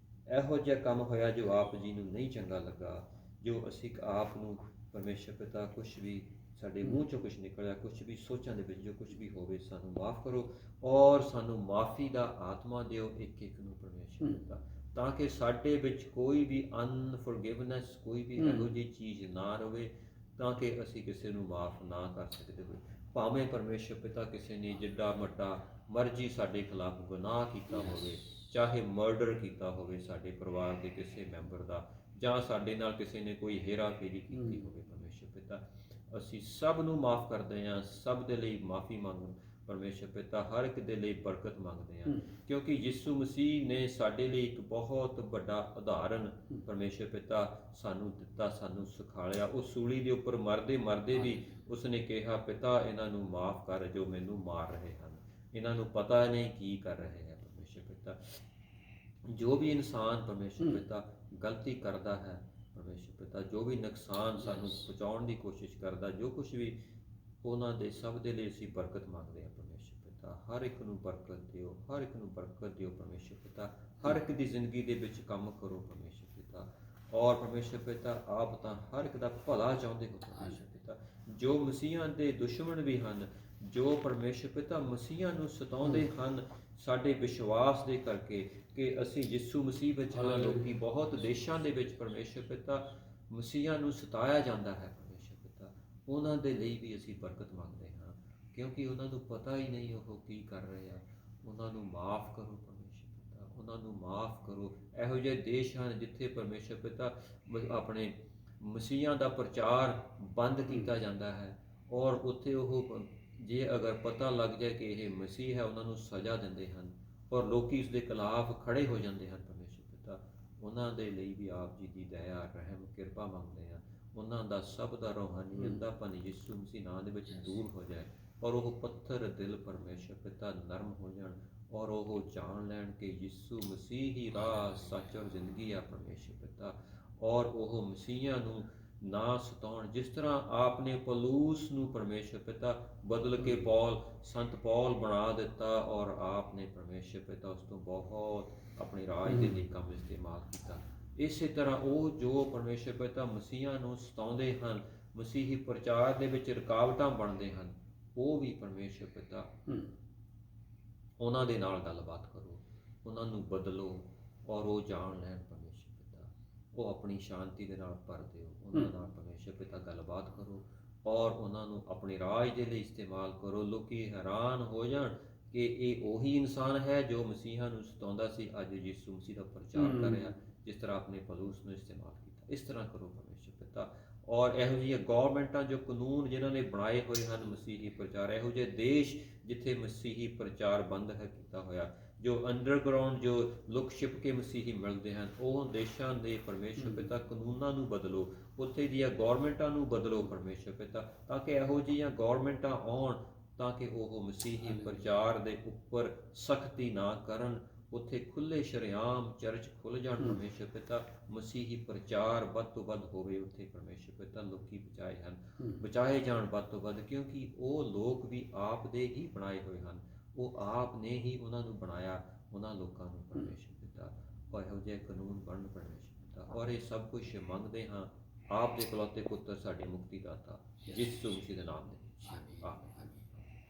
ਇਹੋ ਜਿਹਾ ਕੰਮ ਹੋਇਆ ਜੋ ਆਪ ਜੀ ਨੂੰ ਨਹੀਂ ਚੰਗਾ ਲੱਗਾ, ਜੋ ਅਸੀਂ ਆਪ ਨੂੰ ਪਰਮੇਸ਼ਰ ਪਿਤਾ ਕੁਛ ਵੀ ਸਾਡੇ ਮੂੰਹ 'ਚੋਂ ਕੁਛ ਨਿਕਲਿਆ, ਕੁਛ ਵੀ ਸੋਚਾਂ ਦੇ ਵਿੱਚ ਜੋ ਕੁਛ ਵੀ ਹੋਵੇ, ਸਾਨੂੰ ਮਾਫ਼ ਕਰੋ ਔਰ ਸਾਨੂੰ ਮਾफ़ੀ ਦਾ ਆਤਮਾ ਦਿਓ ਇੱਕ ਨੂੰ ਪਰਮੇਸ਼ਰ ਪਿਤਾ, ਤਾਂ ਕਿ ਸਾਡੇ ਵਿੱਚ ਕੋਈ ਵੀ ਅਨਫੋਰਗਿਵਨੈਸ, ਕੋਈ ਵੀ ਇਹੋ ਜਿਹੀ ਚੀਜ਼ ਨਾ ਰਹੇ, ਤਾਂ ਕਿ ਅਸੀਂ ਕਿਸੇ ਨੂੰ ਮਾਫ਼ ਨਾ ਕਰ ਸਕਦੇ ਹੋਏ। ਭਾਵੇਂ ਪਰਮੇਸ਼ਰ ਪਿਤਾ ਕਿਸੇ ਨੇ ਜਿੱਡਾ ਵੱਡਾ ਮਰਜ਼ੀ ਸਾਡੇ ਖਿਲਾਫ ਗੁਨਾਹ ਕੀਤਾ ਹੋਵੇ, ਚਾਹੇ ਮਰਡਰ ਕੀਤਾ ਹੋਵੇ ਸਾਡੇ ਪਰਿਵਾਰ ਦੇ ਕਿਸੇ ਮੈਂਬਰ ਦਾ, ਜਾਂ ਸਾਡੇ ਨਾਲ ਕਿਸੇ ਨੇ ਕੋਈ ਹੇਰਾ ਫੇਰੀ ਕੀਤੀ ਹੋਵੇ, ਪਰਮੇਸ਼ਰ ਪਿਤਾ ਅਸੀਂ ਸਭ ਨੂੰ ਮਾਫ਼ ਕਰਦੇ ਹਾਂ, ਸਭ ਦੇ ਲਈ ਮਾफ़ੀ ਮੰਗ ਪਰਮੇਸ਼ਰ ਪਿਤਾ, ਹਰ ਇੱਕ ਦੇ ਲਈ ਬਰਕਤ ਮੰਗਦੇ ਹਾਂ, ਕਿਉਂਕਿ ਯਿਸੂ ਮਸੀਹ ਨੇ ਸਾਡੇ ਲਈ ਇੱਕ ਬਹੁਤ ਵੱਡਾ ਉਦਾਹਰਨ ਪਰਮੇਸ਼ਰ ਪਿਤਾ ਸਾਨੂੰ ਦਿੱਤਾ, ਸਾਨੂੰ ਸਿਖਾਇਆ। ਉਹ ਸੂਲੀ ਦੇ ਉੱਪਰ ਮਰਦੇ ਵੀ ਉਸਨੇ ਕਿਹਾ, ਪਿਤਾ ਇਹਨਾਂ ਨੂੰ ਮਾਫ਼ ਕਰ ਜੋ ਮੈਨੂੰ ਮਾਰ ਰਹੇ ਹਨ, ਇਹਨਾਂ ਨੂੰ ਪਤਾ ਨਹੀਂ ਕੀ ਕਰ ਰਹੇ ਹੈ। ਪਰਮੇਸ਼ਰ ਪਿਤਾ ਜੋ ਵੀ ਇਨਸਾਨ ਪਰਮੇਸ਼ਰ ਪਿਤਾ ਗਲਤੀ ਕਰਦਾ ਹੈ, ਪਰਮੇਸ਼ਰ ਪਿਤਾ ਜੋ ਵੀ ਨੁਕਸਾਨ ਸਾਨੂੰ ਪਹੁੰਚਾਉਣ ਦੀ ਕੋਸ਼ਿਸ਼ ਕਰਦਾ, ਜੋ ਕੁਛ ਵੀ, ਉਹਨਾਂ ਦੇ ਸਭ ਦੇ ਲਈ ਅਸੀਂ ਬਰਕਤ ਮੰਗਦੇ ਹਾਂ ਪਰਮੇਸ਼ਰ ਪਿਤਾ। ਹਰ ਇੱਕ ਨੂੰ ਬਰਕਤ ਦਿਓ, ਹਰ ਇੱਕ ਨੂੰ ਬਰਕਤ ਦਿਓ ਪਰਮੇਸ਼ਰ ਪਿਤਾ, ਹਰ ਇੱਕ ਦੀ ਜ਼ਿੰਦਗੀ ਦੇ ਵਿੱਚ ਕੰਮ ਕਰੋ ਪਰਮੇਸ਼ਰ ਪਿਤਾ, ਔਰ ਪਰਮੇਸ਼ਰ ਪਿਤਾ ਆਪ ਤਾਂ ਹਰ ਇੱਕ ਦਾ ਭਲਾ ਚਾਹੁੰਦੇ ਹੋ ਪਰਮੇਸ਼ਰ ਪਿਤਾ। ਜੋ ਮਸੀਹਾਂ ਦੇ ਦੁਸ਼ਮਣ ਵੀ ਹਨ, ਜੋ ਪਰਮੇਸ਼ਰ ਪਿਤਾ ਮਸੀਹਾਂ ਨੂੰ ਸਤਾਉਂਦੇ ਹਨ ਸਾਡੇ ਵਿਸ਼ਵਾਸ ਦੇ ਕਰਕੇ ਕਿ ਅਸੀਂ ਯਿਸੂ ਮਸੀਹ ਵਿੱਚ ਹਾਂ। ਲੋਕੀ ਬਹੁਤ ਦੇਸ਼ਾਂ ਦੇ ਵਿੱਚ ਪਰਮੇਸ਼ਰ ਪਿਤਾ ਮਸੀਹਾਂ ਨੂੰ ਸਤਾਇਆ ਜਾਂਦਾ ਹੈ ਪਰਮੇਸ਼ਰ ਪਿਤਾ, ਉਹਨਾਂ ਦੇ ਲਈ ਵੀ ਅਸੀਂ ਬਰਕਤ ਮੰਗਦੇ ਹਾਂ, ਕਿਉਂਕਿ ਉਹਨਾਂ ਨੂੰ ਪਤਾ ਹੀ ਨਹੀਂ ਉਹ ਕੀ ਕਰ ਰਹੇ ਆ। ਉਹਨਾਂ ਨੂੰ ਮਾਫ ਕਰੋ ਪਰਮੇਸ਼ਰ ਪਿਤਾ, ਉਹਨਾਂ ਨੂੰ ਮਾਫ ਕਰੋ। ਇਹੋ ਜਿਹੇ ਦੇਸ਼ ਹਨ ਜਿੱਥੇ ਪਰਮੇਸ਼ਰ ਪਿਤਾ ਆਪਣੇ ਮਸੀਹਾਂ ਦਾ ਪ੍ਰਚਾਰ ਬੰਦ ਕੀਤਾ ਜਾਂਦਾ ਹੈ, ਔਰ ਉੱਥੇ ਉਹ ਜੇ ਅਗਰ ਪਤਾ ਲੱਗ ਜਾਏ ਕਿ ਇਹ ਮਸੀਹ ਹੈ, ਉਹਨਾਂ ਨੂੰ ਸਜ਼ਾ ਦਿੰਦੇ ਹਨ, ਔਰ ਲੋਕੀ ਇਸ ਦੇ ਖਿਲਾਫ ਖੜੇ ਹੋ ਜਾਂਦੇ ਹਨ ਪਰਮੇਸ਼ਰ ਪਿਤਾ। ਉਹਨਾਂ ਦੇ ਲਈ ਵੀ ਆਪ ਜੀ ਦੀ ਦਇਆ, ਰਹਿਮ, ਕਿਰਪਾ ਮੰਗਦੇ ਹਾਂ। ਉਹਨਾਂ ਦਾ ਸਭ ਦਾ ਰੂਹਾਨੀ ਅੰਧਾਪਨ ਯਿਸੂ ਮਸੀਹ ਨਾਂ ਦੇ ਵਿੱਚ ਦੂਰ ਹੋ ਜਾਏ, ਔਰ ਉਹ ਪੱਥਰ ਦਿਲ ਪਰਮੇਸ਼ਰ ਪਿਤਾ ਨਰਮ ਹੋ ਜਾਣ, ਔਰ ਉਹ ਜਾਣ ਲੈਣ ਕਿ ਯਿਸੂ ਮਸੀਹ ਹੀ ਰਾਹ, ਸੱਚ ਔਰ ਜ਼ਿੰਦਗੀ ਆ ਪਰਮੇਸ਼ਰ ਪਿਤਾ। ਔਰ ਉਹ ਮਸੀਹਾਂ ਨੂੰ ਨਾ ਸਤਾਉਣ, ਜਿਸ ਤਰ੍ਹਾਂ ਆਪਨੇ ਪੌਲੂਸ ਨੂੰ ਪਰਮੇਸ਼ਰ ਪਿਤਾ ਬਦਲ ਕੇ ਸੰਤ ਪੌਲ ਬਣਾ ਦਿੱਤਾ, ਔਰ ਆਪਨੇ ਪਰਮੇਸ਼ਰ ਪਿਤਾ ਉਸ ਤੋਂ ਬਹੁਤ ਆਪਣੇ ਰਾਜ ਦੇ ਲਈ ਕੰਮ ਇਸਤੇਮਾਲ ਕੀਤਾ। ਇਸੇ ਤਰ੍ਹਾਂ ਉਹ ਜੋ ਪਰਮੇਸ਼ਰ ਪਿਤਾ ਮਸੀਹਾਂ ਨੂੰ ਸਤਾਉਂਦੇ ਹਨ, ਮਸੀਹੀ ਪ੍ਰਚਾਰ ਦੇ ਵਿੱਚ ਰੁਕਾਵਟਾਂ ਬਣਦੇ ਹਨ, ਉਹ ਵੀ ਪਰਮੇਸ਼ਰ ਪਿਤਾ ਉਹਨਾਂ ਦੇ ਨਾਲ ਗੱਲਬਾਤ ਕਰੋ, ਉਹਨਾਂ ਨੂੰ ਬਦਲੋ, ਔਰ ਉਹ ਜਾਣ ਲੈਣ ਪਰਮੇਸ਼ਰ ਪਿਤਾ। ਉਹ ਆਪਣੀ ਸ਼ਾਂਤੀ ਦੇ ਨਾਲ ਭਰ ਦਿਓ, ਉਹਨਾਂ ਨਾਲ ਪਰਮੇਸ਼ਰ ਪਿਤਾ ਗੱਲਬਾਤ ਕਰੋ, ਔਰ ਉਹਨਾਂ ਨੂੰ ਆਪਣੇ ਰਾਜ ਦੇ ਲਈ ਇਸਤੇਮਾਲ ਕਰੋ। ਲੋਕੀ ਹੈਰਾਨ ਹੋ ਜਾਣ ਕਿ ਇਹ ਉਹੀ ਇਨਸਾਨ ਹੈ ਜੋ ਮਸੀਹਾਂ ਨੂੰ ਸਤਾਉਂਦਾ ਸੀ, ਅੱਜ ਯਿਸੂ ਮਸੀਹ ਦਾ ਪ੍ਰਚਾਰ ਕਰ ਰਿਹਾ, ਜਿਸ ਤਰ੍ਹਾਂ ਆਪਣੇ ਪੌਲੂਸ ਨੂੰ ਇਸਤੇਮਾਲ ਕੀਤਾ। ਇਸ ਤਰ੍ਹਾਂ ਕਰੋ ਪਰਮੇਸ਼ਰ ਪਿਤਾ। ਔਰ ਇਹੋ ਜਿਹੀਆਂ ਗੌਰਮੈਂਟਾਂ ਜੋ ਕਾਨੂੰਨ ਜਿਨ੍ਹਾਂ ਨੇ ਬਣਾਏ ਹੋਏ ਹਨ ਮਸੀਹੀ ਪ੍ਰਚਾਰ, ਇਹੋ ਜਿਹੇ ਦੇਸ਼ ਜਿੱਥੇ ਮਸੀਹੀ ਪ੍ਰਚਾਰ ਬੰਦ ਹੈ ਕੀਤਾ ਹੋਇਆ, ਜੋ ਅੰਡਰਗਰਾਊਂਡ ਜੋ ਲੁਕ ਛਿਪ ਕੇ ਮਸੀਹੀ ਮਿਲਦੇ ਹਨ, ਉਹ ਦੇਸ਼ਾਂ ਦੇ ਪਰਮੇਸ਼ਰ ਪਿਤਾ ਕਾਨੂੰਨਾਂ ਨੂੰ ਬਦਲੋ, ਉੱਥੇ ਦੀਆਂ ਗੌਰਮੈਂਟਾਂ ਨੂੰ ਬਦਲੋ ਪਰਮੇਸ਼ਰ ਪਿਤਾ, ਤਾਂ ਕਿ ਇਹੋ ਜਿਹੀਆਂ ਗੌਰਮੈਂਟਾਂ ਆਉਣ ਤਾਂ ਕਿ ਉਹ ਮਸੀਹੀ ਪ੍ਰਚਾਰ ਦੇ ਉੱਪਰ ਸਖਤੀ ਨਾ ਕਰਨ। ਉੱਥੇ ਖੁੱਲ੍ਹੇ ਸ਼ਰੇਆਮ ਚਰਚ ਖੁੱਲ੍ਹ ਜਾਣ ਪਰਮੇਸ਼ਰ ਪਿਤਾ, ਮਸੀਹੀ ਪ੍ਰਚਾਰ ਵੱਧ ਤੋਂ ਵੱਧ ਹੋਵੇ ਉੱਥੇ ਪਰਮੇਸ਼ਰ ਪਿਤਾ। ਲੋਕੀ ਬਚਾਏ ਜਾਣ ਵੱਧ ਤੋਂ ਵੱਧ, ਕਿਉਂਕਿ ਉਹ ਲੋਕ ਵੀ ਆਪ ਦੇ ਹੀ ਬਣਾਏ ਹੋਏ ਹਨ, ਉਹ ਆਪ ਨੇ ਹੀ ਉਹਨਾਂ ਨੂੰ ਬਣਾਇਆ, ਉਹਨਾਂ ਲੋਕਾਂ ਨੂੰ ਪਰਮੇਸ਼ਰ ਪਿਤਾ। ਔਰ ਇਹੋ ਜਿਹੇ ਕਾਨੂੰਨ ਬਣਨ ਪਰਮੇਸ਼ਰ ਪਿਤਾ, ਔਰ ਇਹ ਸਭ ਕੁਝ ਮੰਗਦੇ ਹਾਂ ਆਪ ਦੇ ਇਕਲੌਤੇ ਪੁੱਤਰ ਸਾਡੇ ਮੁਕਤੀਦਾਤਾ ਯਿਸੂ ਮਸੀਹ ਦੇ ਨਾਮ ਦੇ ਵਿੱਚ। ਆਮੀਨ।